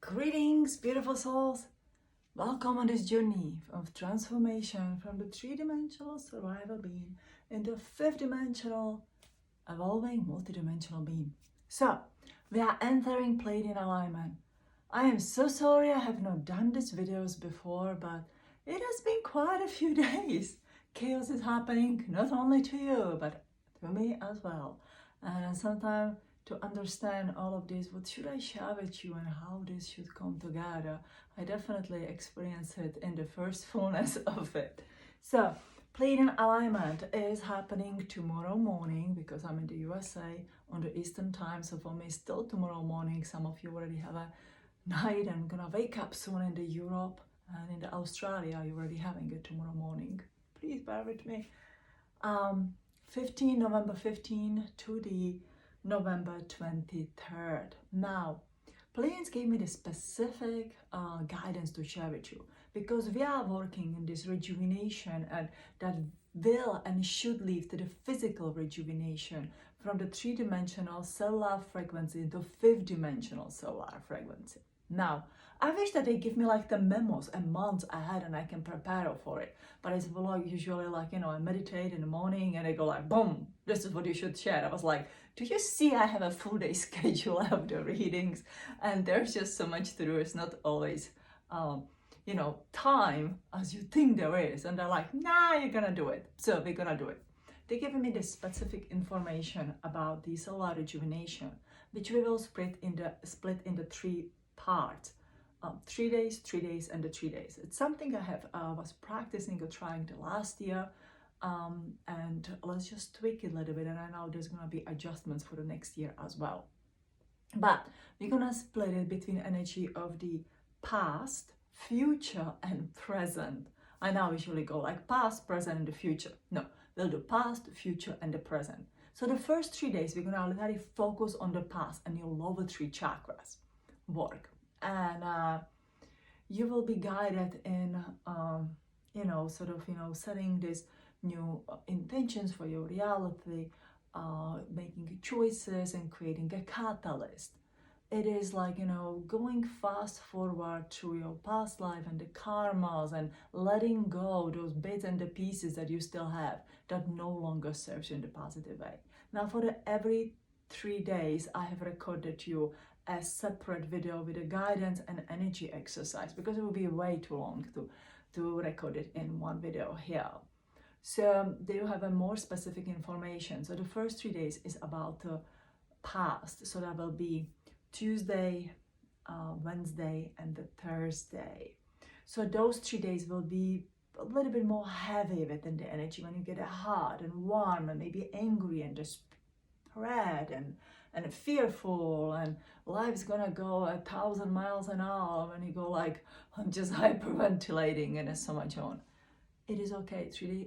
Greetings, beautiful souls! Welcome on this journey of transformation from the three-dimensional survival being into a fifth-dimensional, evolving, multidimensional being. So, we are entering Pleiadian alignment. I am so sorry I have not done these videos before, but it has been quite a few days. Chaos is happening not only to you, but to me as well. And sometimes to understand all of this, what should I share with you and how this should come together? I definitely experienced it in the first fullness of it. So, Pleiadian alignment is happening tomorrow morning because I'm in the USA on the Eastern time. So for me, still tomorrow morning. Some of you already have a night. I'm gonna wake up soon in the Europe and in the Australia. You're already having it tomorrow morning. Please bear with me. November 15 to the November 23rd. Now, Pleiadians gave me the specific guidance to share with you because we are working in this rejuvenation and that will and should lead to the physical rejuvenation from the three-dimensional cellular frequency into fifth-dimensional cellular frequency. Now, I wish that they give me like the memos a month ahead and I can prepare for it. But it's usually like, I meditate in the morning and I go like, boom, this is what you should share. I was like, do you see I have a full day schedule of the readings? And there's just so much to do. It's not always, time as you think there is. And they're like, nah, you're gonna do it. So we're gonna do it. They're giving me the specific information about the cellular rejuvenation, which we will split into three parts. 3 days, 3 days, and the 3 days. It's something I have was practicing or trying the last year, and let's just tweak it a little bit. And I know there's gonna be adjustments for the next year as well. But we're gonna split it between energy of the past, future, and present. I now usually go like past, present, and the future. No, we'll do past, future, and the present. So the first 3 days, we're gonna really focus on the past and your lower three chakras work. And you will be guided in, setting these new intentions for your reality, making choices and creating a catalyst. It is like, going fast forward through your past life and the karmas and letting go those bits and the pieces that you still have that no longer serves you in the positive way. Now, for every 3 days, I have recorded you a separate video with a guidance and energy exercise because it would be way too long to record it in one video here. So there you have a more specific information. So the first 3 days is about the past. So that will be Tuesday, Wednesday, and the Thursday. So those 3 days will be a little bit more heavy within the energy when you get hot and warm and maybe angry and just spread and fearful, and life's gonna go 1,000 miles an hour when you go like, I'm just hyperventilating and so much on. It is okay. 3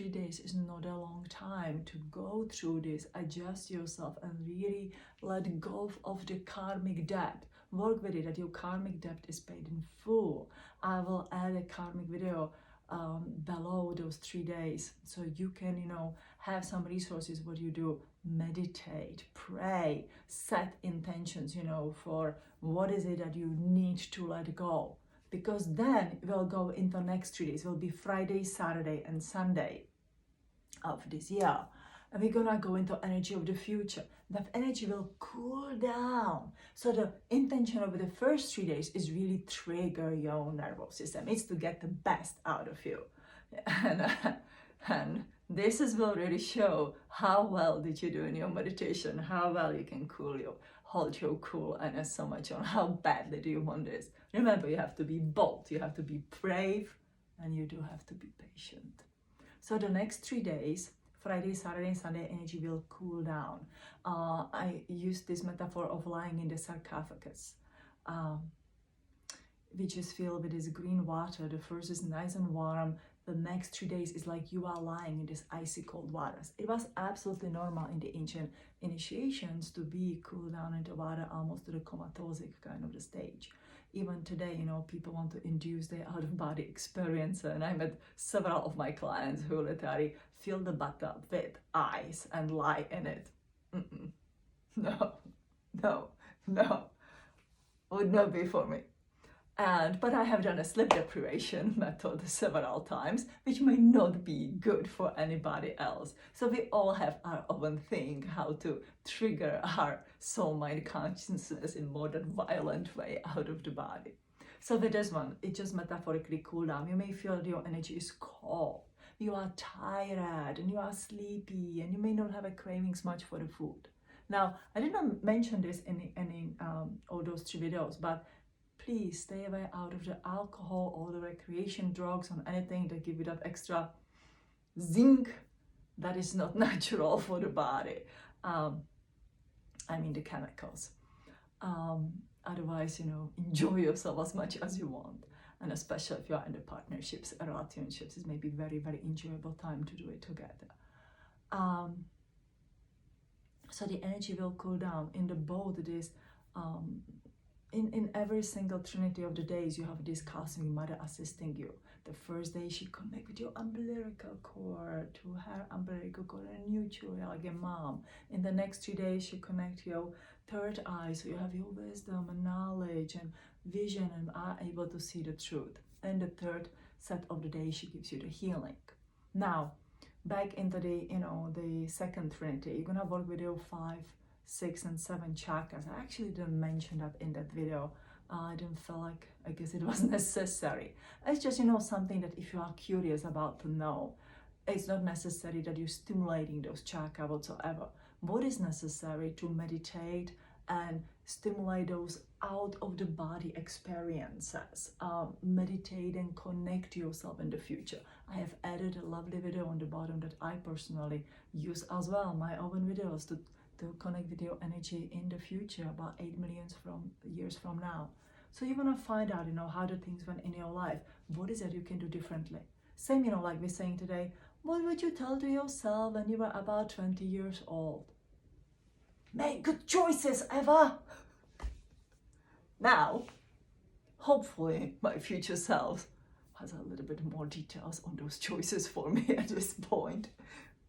days is not a long time to go through this, adjust yourself and really let go of the karmic debt. Work with it that your karmic debt is paid in full. I will add a karmic video below those 3 days so you can have some resources. What you do: meditate, pray, set intentions for what is it that you need to let go, because then we'll go into next 3 days. Will be Friday, Saturday, and Sunday of this year, and we're gonna go into energy of the future. That energy will cool down. So the intention of the first 3 days is really trigger your nervous system. It's to get the best out of you, and this will really show how well did you do in your meditation, how well you can hold your cool, and so much on how badly do you want this. Remember, you have to be bold, you have to be brave, and you do have to be patient. So the next 3 days, Friday, Saturday, and Sunday, energy will cool down. I use this metaphor of lying in the sarcophagus. We just feel with this green water. The first is nice and warm. The next 3 days is like you are lying in this icy cold waters. It was absolutely normal in the ancient initiations to be cooled down into water almost to the comatosic kind of the stage. Even today, people want to induce their out-of-body experience, and I met several of my clients who literally fill the bathtub with ice and lie in it. No. would not be for me. But I have done a sleep deprivation method several times, which may not be good for anybody else. So we all have our own thing, how to trigger our soul, mind, consciousness in more than violent way out of the body. So with this one, it just metaphorically cool down. You may feel that your energy is cold, you are tired, and you are sleepy, and you may not have a cravings much for the food. Now, I did not mention this in all those 3 videos, but please stay away out of the alcohol or the recreation drugs or anything that give you that extra zinc that is not natural for the body. I mean the chemicals. Otherwise, enjoy yourself as much as you want. And especially if you are in the partnerships, relationships, it may be very, very enjoyable time to do it together. So the energy will cool down. In the both, it is in every single trinity of the days, you have this cosmic mother assisting you. The first day she connects with your umbilical cord, to her umbilical cord and neutral, like a mom. In the next 3 days, she connects your third eye, so you have your wisdom and knowledge and vision and are able to see the truth. And the third set of the day, she gives you the healing. Now, back into the second trinity, you're gonna work with your 5, 6, and 7 chakras. I actually didn't mention that in that video. I didn't feel like, I guess it was necessary. It's just, something that if you are curious about to know, it's not necessary that you're stimulating those chakras whatsoever. What is necessary to meditate and stimulate those out of the body experiences. Meditate and connect yourself in the future. I have added a lovely video on the bottom that I personally use as well, my own videos to connect with your energy in the future, about 8 million years from now. So you want to find out, how the things went in your life. What is it you can do differently? Same, like we're saying today, what would you tell to yourself when you were about 20 years old? Make good choices, Eva! Now, hopefully my future self has a little bit more details on those choices for me at this point.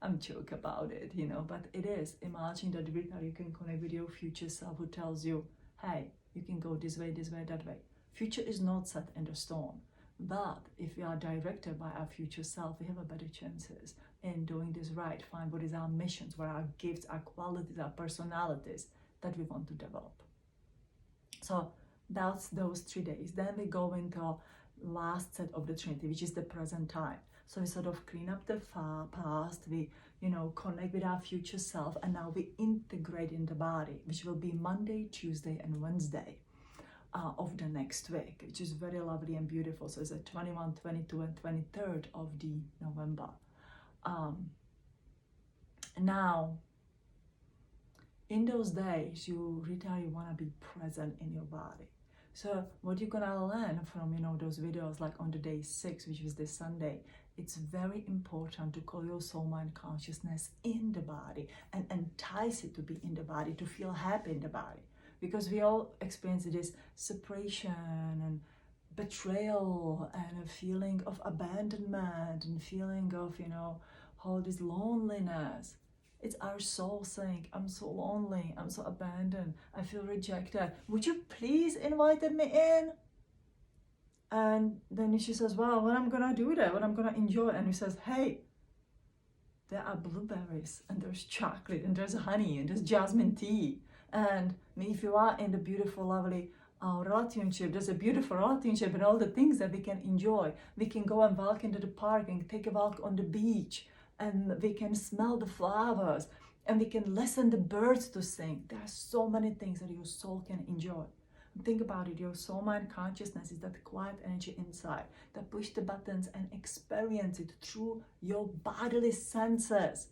I'm joking about it, but it is. Imagine that you can connect with your future self who tells you, hey, you can go this way, that way. Future is not set in the stone. But if we are directed by our future self, we have a better chances in doing this right. Find what is our missions, what are our gifts, our qualities, our personalities that we want to develop. So that's those 3 days. Then we go into last set of the Trinity, which is the present time. So we sort of clean up the past, we, connect with our future self, and now we integrate in the body, which will be Monday, Tuesday, and Wednesday of the next week, which is very lovely and beautiful. So it's the 21, 22, and 23rd of the November. Now, in those days, you really want to be present in your body. So what you're gonna learn from, those videos, like on the day 6, which is this Sunday, it's very important to call your soul, mind, consciousness in the body and entice it to be in the body, to feel happy in the body. Because we all experience this separation and betrayal and a feeling of abandonment and feeling of, all this loneliness. It's our soul saying, I'm so lonely, I'm so abandoned, I feel rejected. Would you please invite me in? And then she says, well, what I'm gonna do there, what I'm gonna enjoy. And he says, hey, there are blueberries and there's chocolate and there's honey and there's jasmine tea. And if you are in the beautiful, lovely relationship, there's a beautiful relationship and all the things that we can enjoy. We can go and walk into the park and take a walk on the beach. And we can smell the flowers, and we can listen to birds to sing. There are so many things that your soul can enjoy. And think about it, your soul, mind, consciousness is that quiet energy inside that push the buttons and experience it through your bodily senses.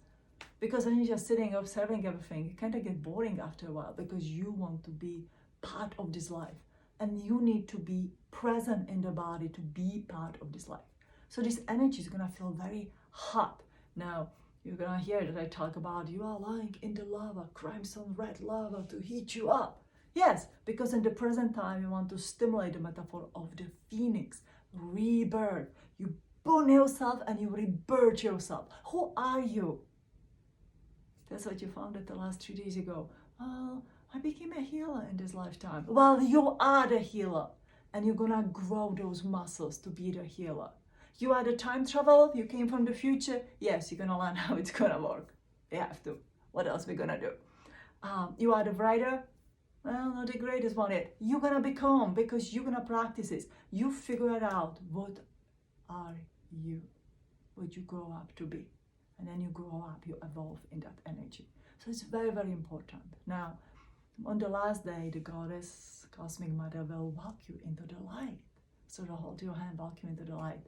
Because when you're just sitting observing everything, it kind of get boring after a while, because you want to be part of this life. And you need to be present in the body to be part of this life. So this energy is going to feel very hot. Now, you're gonna hear that I talk about you are lying in the lava, crimson red lava to heat you up. Yes, because in the present time, you want to stimulate the metaphor of the phoenix, rebirth. You burn yourself and you rebirth yourself. Who are you? That's what you found at the last 3 days ago. Oh, I became a healer in this lifetime. Well, you are the healer, and you're gonna grow those muscles to be the healer. You are the time traveler, you came from the future. Yes, you're gonna learn how it's gonna work. You have to. What else we gonna do? You are the writer. Well, not the greatest one yet. You're gonna become, because you're gonna practice this. You figure it out. What are you? What you grow up to be. And then you grow up, you evolve in that energy. So it's very, very important. Now, on the last day, the goddess, cosmic mother, will walk you into the light. So they'll hold your hand, walk you into the light.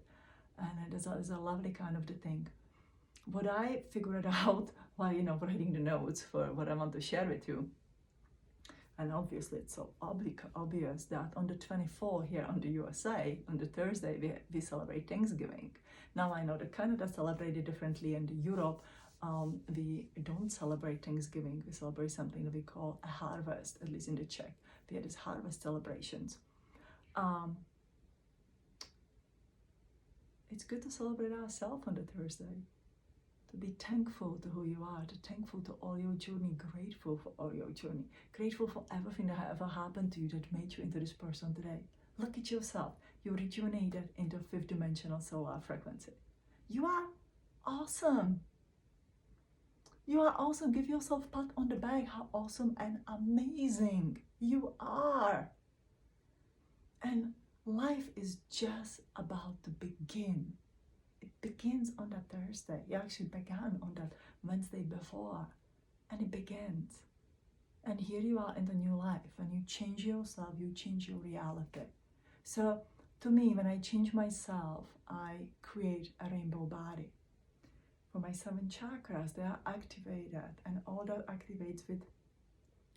And it's a lovely kind of the thing. What I figured out while, writing the notes for what I want to share with you, and obviously it's so obvious that on the 24th here on the USA, on the Thursday, we celebrate Thanksgiving. Now I know that Canada celebrated differently, and Europe, we don't celebrate Thanksgiving. We celebrate something that we call a harvest, at least in the Czech. We had these harvest celebrations. It's good to celebrate ourselves on the Thursday. To be thankful to who you are, to thankful to all your journey, grateful for all your journey, grateful for everything that ever happened to you that made you into this person today. Look at yourself. You're rejuvenated into 5th dimensional cellular frequency. You are awesome. You are awesome. Give yourself a pat on the back. How awesome and amazing you are. And life is just about to begin. It begins on that Thursday. It actually began on that Wednesday before. And it begins. And here you are in the new life. And you change yourself, you change your reality. So to me, when I change myself, I create a rainbow body. For my 7 chakras, they are activated. And all that activates with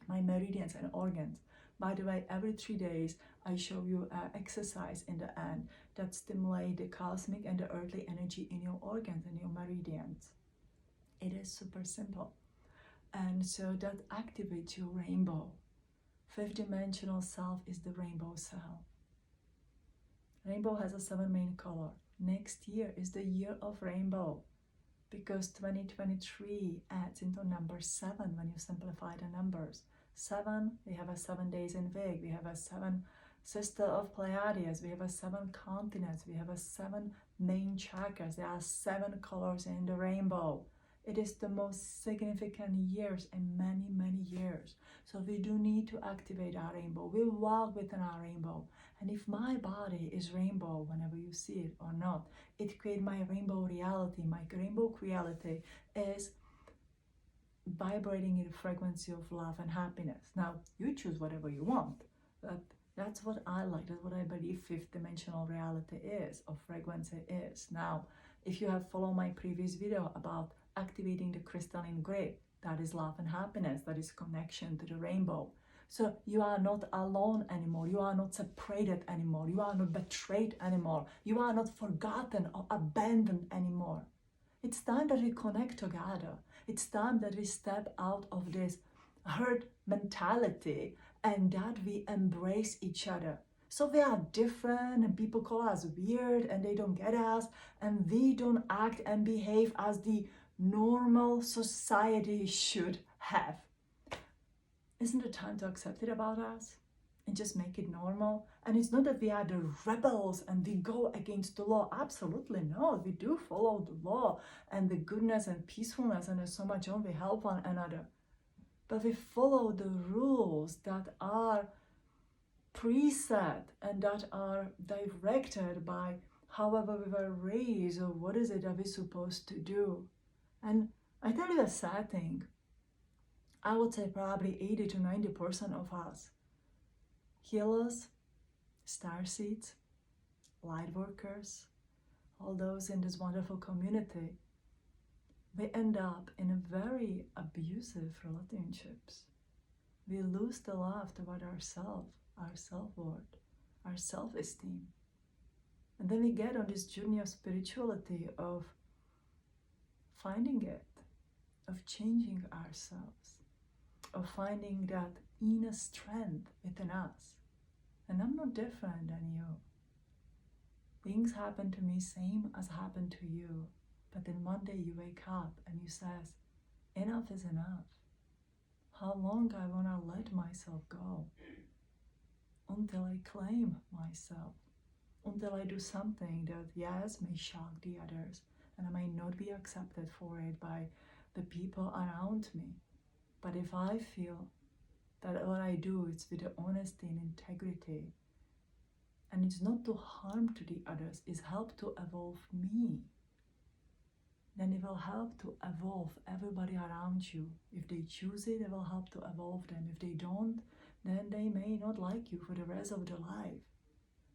my meridians and organs. By the way, every 3 days, I show you an exercise in the end that stimulate the cosmic and the earthly energy in your organs and your meridians. It is super simple. And so that activates your rainbow. 5th dimensional self is the rainbow self. Rainbow has a 7 main color. Next year is the year of rainbow, because 2023 adds into number 7 when you simplify the numbers. 7, we have a 7 days in Vig, we have a 7 sister of Pleiades, we have a 7 continents, we have a 7 main chakras. There are 7 colors in the rainbow. It is the most significant years in many, many years. So we do need to activate our rainbow. We walk within our rainbow. And if my body is rainbow, whenever you see it or not, it creates my rainbow reality. My rainbow reality is vibrating in the frequency of love and happiness. Now, you choose whatever you want, but that's what I like. That's what I believe 5th dimensional reality is, or frequency is. Now, if you have followed my previous video about activating the crystalline grid, that is love and happiness, that is connection to the rainbow. So you are not alone anymore. You are not separated anymore. You are not betrayed anymore. You are not forgotten or abandoned anymore. It's time that we connect together. It's time that we step out of this herd mentality and that we embrace each other. So we are different and people call us weird and they don't get us, and we don't act and behave as the normal society should have. Isn't it time to accept it about us and just make it normal? And it's not that we are the rebels and we go against the law. Absolutely not. We do follow the law and the goodness and peacefulness, and there's so much on. We help one another. But we follow the rules that are preset and that are directed by however we were raised, or what is it that we're supposed to do. And I tell you a sad thing. I would say probably 80 to 90% of us, healers, starseeds, light workers, all those in this wonderful community, we end up in a very abusive relationships. We lose the love toward ourselves, our self-worth, our self-esteem. And then we get on this journey of spirituality, of finding it, of changing ourselves, of finding that inner strength within us. And I'm not different than you. Things happen to me same as happened to you. But then one day you wake up and you says, enough is enough. how long I want to let myself go until I claim myself, until I do something that, yes, may shock the others, and I may not be accepted for it by the people around me. But if I feel that what I do is with honesty and integrity, and it's not to harm to the others, it's help to evolve me, then it will help to evolve everybody around you. If they choose it, it will help to evolve them. If they don't, then they may not like you for the rest of their life.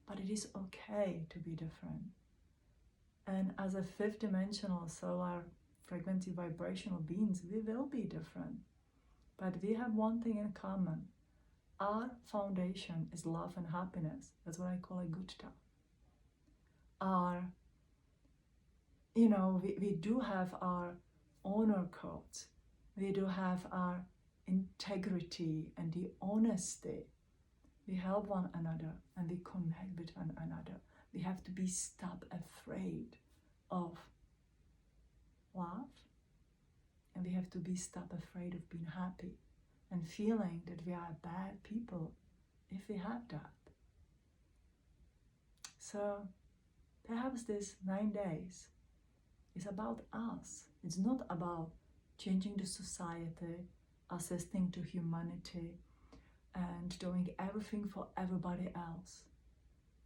But it is okay to be different. And as a fifth dimensional solar frequency vibrational beings, we will be different. But we have one thing in common. Our foundation is love and happiness. That's what I call a good stuff. We do have our honor codes. We do have our integrity and the honesty. We help one another and we connect with one another. We have to be stop afraid of love, and we have to be stop afraid of being happy and feeling that we are bad people if we have that. So perhaps this 9 days is about us. It's not about changing the society, assisting to humanity, and doing everything for everybody else.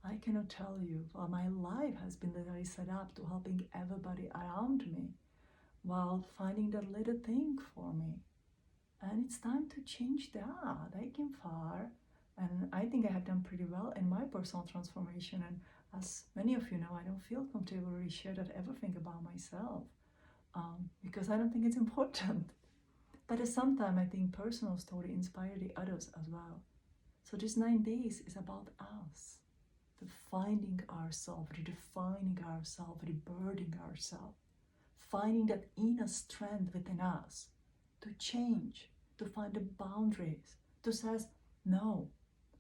I cannot tell you, well, my life has been literally set up to helping everybody around me while finding that little thing for me. And it's time to change that. I came far, and I think I have done pretty well in my personal transformation. And as many of you know, I don't feel comfortable to really share that everything about myself because I don't think it's important. But at some time, I think personal story inspire the others as well. So this 9 days is about us, the finding ourselves, redefining ourselves, rebirthing ourselves, finding that inner strength within us to change, to find the boundaries, to say, no,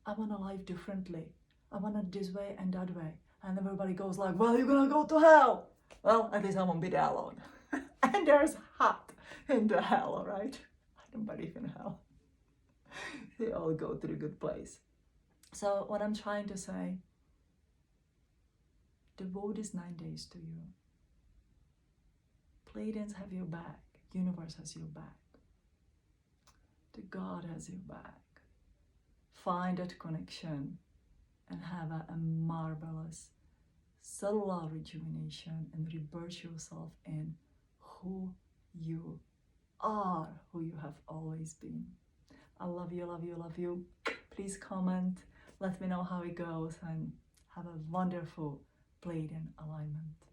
I want to live differently. I want it this way and that way. And everybody goes like, well, you're going to go to hell. Well, at least I won't be there alone. And there's hot in the hell, right? I don't believe in hell. They all go to the good place. So what I'm trying to say, devote this 9 days to you. Pleiadians have your back. Universe has your back. The God has your back. Find that connection and have a marvelous cellular rejuvenation and rebirth yourself in who you are, who you have always been. I love you, love you, love you. Please comment, let me know how it goes, and have a wonderful Pleiadian alignment.